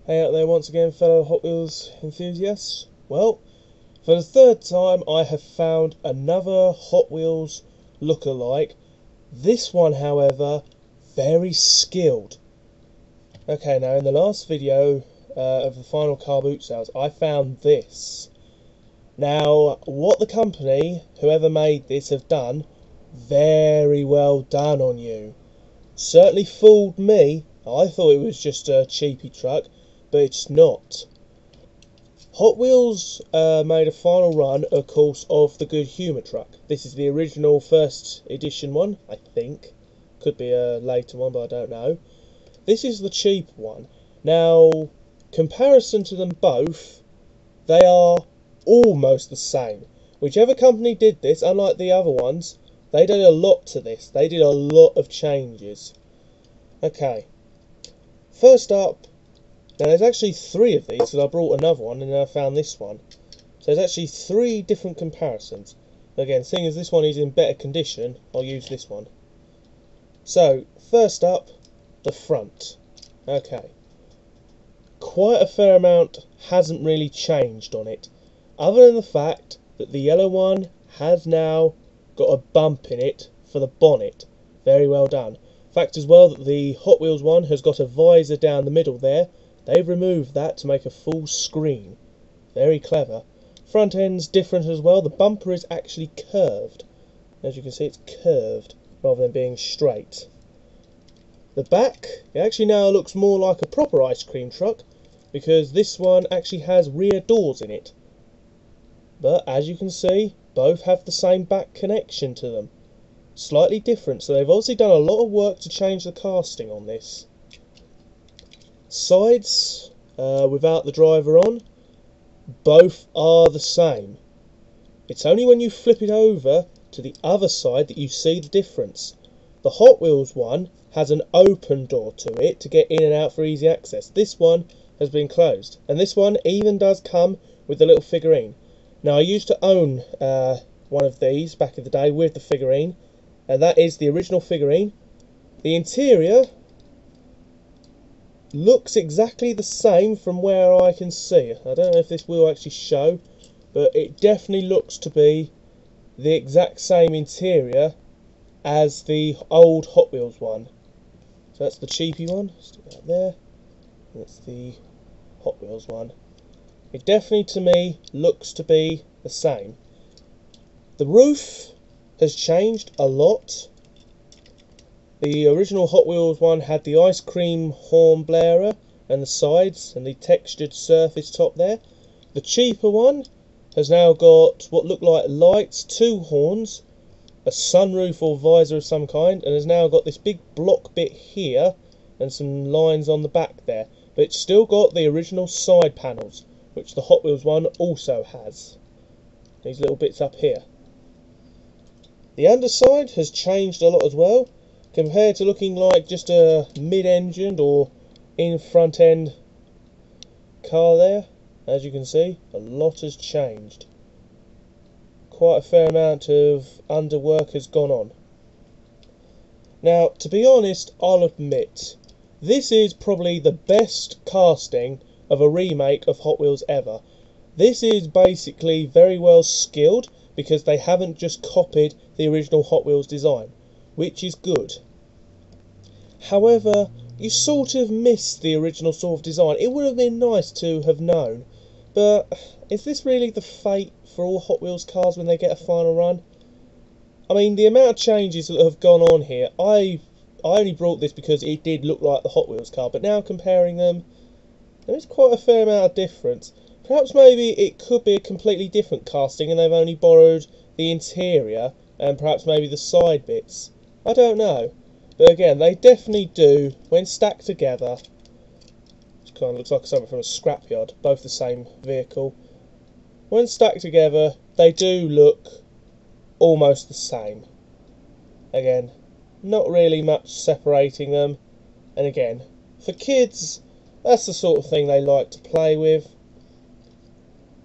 Hey out there once again, fellow Hot Wheels enthusiasts. Well, for the third time I have found another Hot Wheels look-alike. This one, however, very skilled. Okay, now in the last video of the final car boot sales, I found this. Now, what the company, whoever made this, have done, very well done on you. Certainly fooled me. I thought it was just a cheapy truck, but it's not. Hot Wheels made a final run, of course, of the Good Humour truck. This is the original first edition one, I think. Could be a later one, but I don't know. This is the cheap one. Now, comparison to them both, they are almost the same. Whichever company did this, unlike the other ones, they did a lot to this. They did a lot of changes. Okay. First up, now there's actually three of these, because I brought another one and then I found this one. So there's actually three different comparisons. Again, seeing as this one is in better condition, I'll use this one. So, first up, the front. Okay. Quite a fair amount hasn't really changed on it, other than the fact that the yellow one has now got a bump in it for the bonnet. Very well done. Fact as well that the Hot Wheels one has got a visor down the middle there. They've removed that to make a full screen. Very clever. Front end's different as well. The bumper is actually curved. As you can see, it's curved rather than being straight. The back, it actually now looks more like a proper ice cream truck, because this one actually has rear doors in it. But as you can see, both have the same back connection to them. Slightly different, so they've obviously done a lot of work to change the casting on this. Sides, without the driver on, both are the same. It's only when you flip it over to the other side that you see the difference. The Hot Wheels one has an open door to it to get in and out for easy access. This one has been closed, and this one even does come with the little figurine. Now, I used to own one of these back in the day with the figurine, and that is the original figurine. The interior looks exactly the same from where I can see. I don't know if this will actually show, but it definitely looks to be the exact same interior as the old Hot Wheels one. So that's the cheapy one, stick that there, and that's the Hot Wheels one. It definitely, to me, looks to be the same. The roof has changed a lot. The original Hot Wheels one had the ice cream horn blarer and the sides and the textured surface top there. The cheaper one has now got what look like lights, two horns, a sunroof or visor of some kind, and has now got this big block bit here and some lines on the back there. But it's still got the original side panels, which the Hot Wheels one also has. These little bits up here. The underside has changed a lot as well, compared to looking like just a mid-engined or in-front end car there. As you can see, a lot has changed. Quite a fair amount of underwork has gone on. Now, to be honest, I'll admit, this is probably the best casting of a remake of Hot Wheels ever. This is basically very well skilled, because they haven't just copied the original Hot Wheels design, which is good. However, you sort of missed the original sort of design. It would have been nice to have known, but is this really the fate for all Hot Wheels cars when they get a final run? I mean, the amount of changes that have gone on here, I only brought this because it did look like the Hot Wheels car, but now comparing them, there is quite a fair amount of difference. Perhaps maybe it could be a completely different casting and they've only borrowed the interior and perhaps maybe the side bits. I don't know. But again, they definitely do, when stacked together, it kind of looks like something from a scrapyard, both the same vehicle. When stacked together, they do look almost the same. Again, not really much separating them. And again, for kids, that's the sort of thing they like to play with.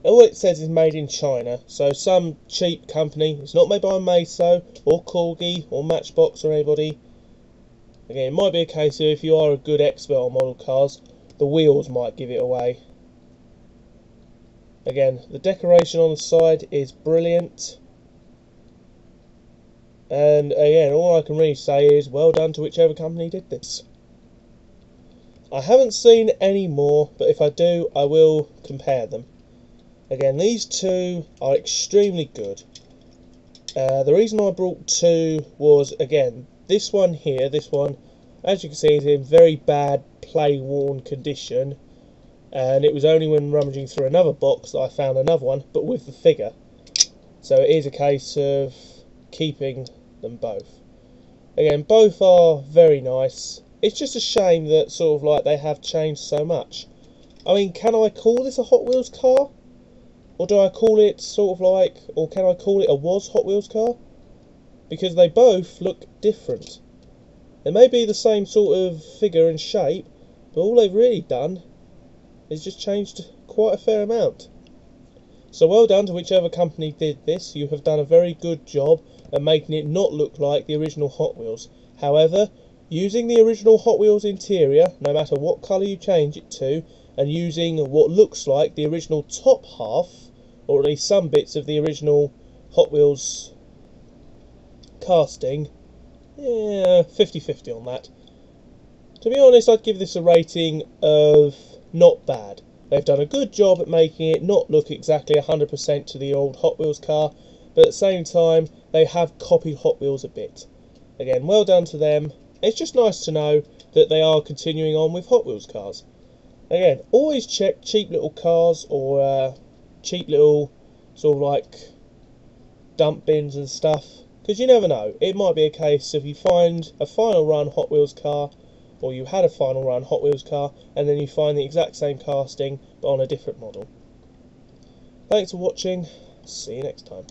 All it says is made in China, so some cheap company, it's not made by Masio or Corgi or Matchbox or anybody. Again, it might be a case of if you are a good expert on model cars, the wheels might give it away. Again, the decoration on the side is brilliant. And again, all I can really say is well done to whichever company did this. I haven't seen any more, but if I do, I will compare them. Again, these two are extremely good. The reason I brought two was, again, this one here, as you can see, is in very bad play-worn condition. And it was only when rummaging through another box that I found another one, but with the figure. So it is a case of keeping them both. Again, both are very nice. It's just a shame that sort of like they have changed so much. I mean, can I call this a Hot Wheels car? Or do I call it sort of like, or can I call it a was Hot Wheels car? Because they both look different. They may be the same sort of figure and shape, but all they've really done is just changed quite a fair amount. So well done to whichever company did this. You have done a very good job at making it not look like the original Hot Wheels. However, using the original Hot Wheels interior, no matter what colour you change it to, and using what looks like the original top half, or at least some bits of the original Hot Wheels casting, yeah, 50-50 on that. To be honest, I'd give this a rating of not bad. They've done a good job at making it not look exactly 100% to the old Hot Wheels car, but at the same time, they have copied Hot Wheels a bit. Again, well done to them. It's just nice to know that they are continuing on with Hot Wheels cars. Again, always check cheap little cars or cheap little sort of like dump bins and stuff, because you never know. It might be a case if you find a final run Hot Wheels car, or you had a final run Hot Wheels car, and then you find the exact same casting but on a different model. Thanks for watching. See you next time.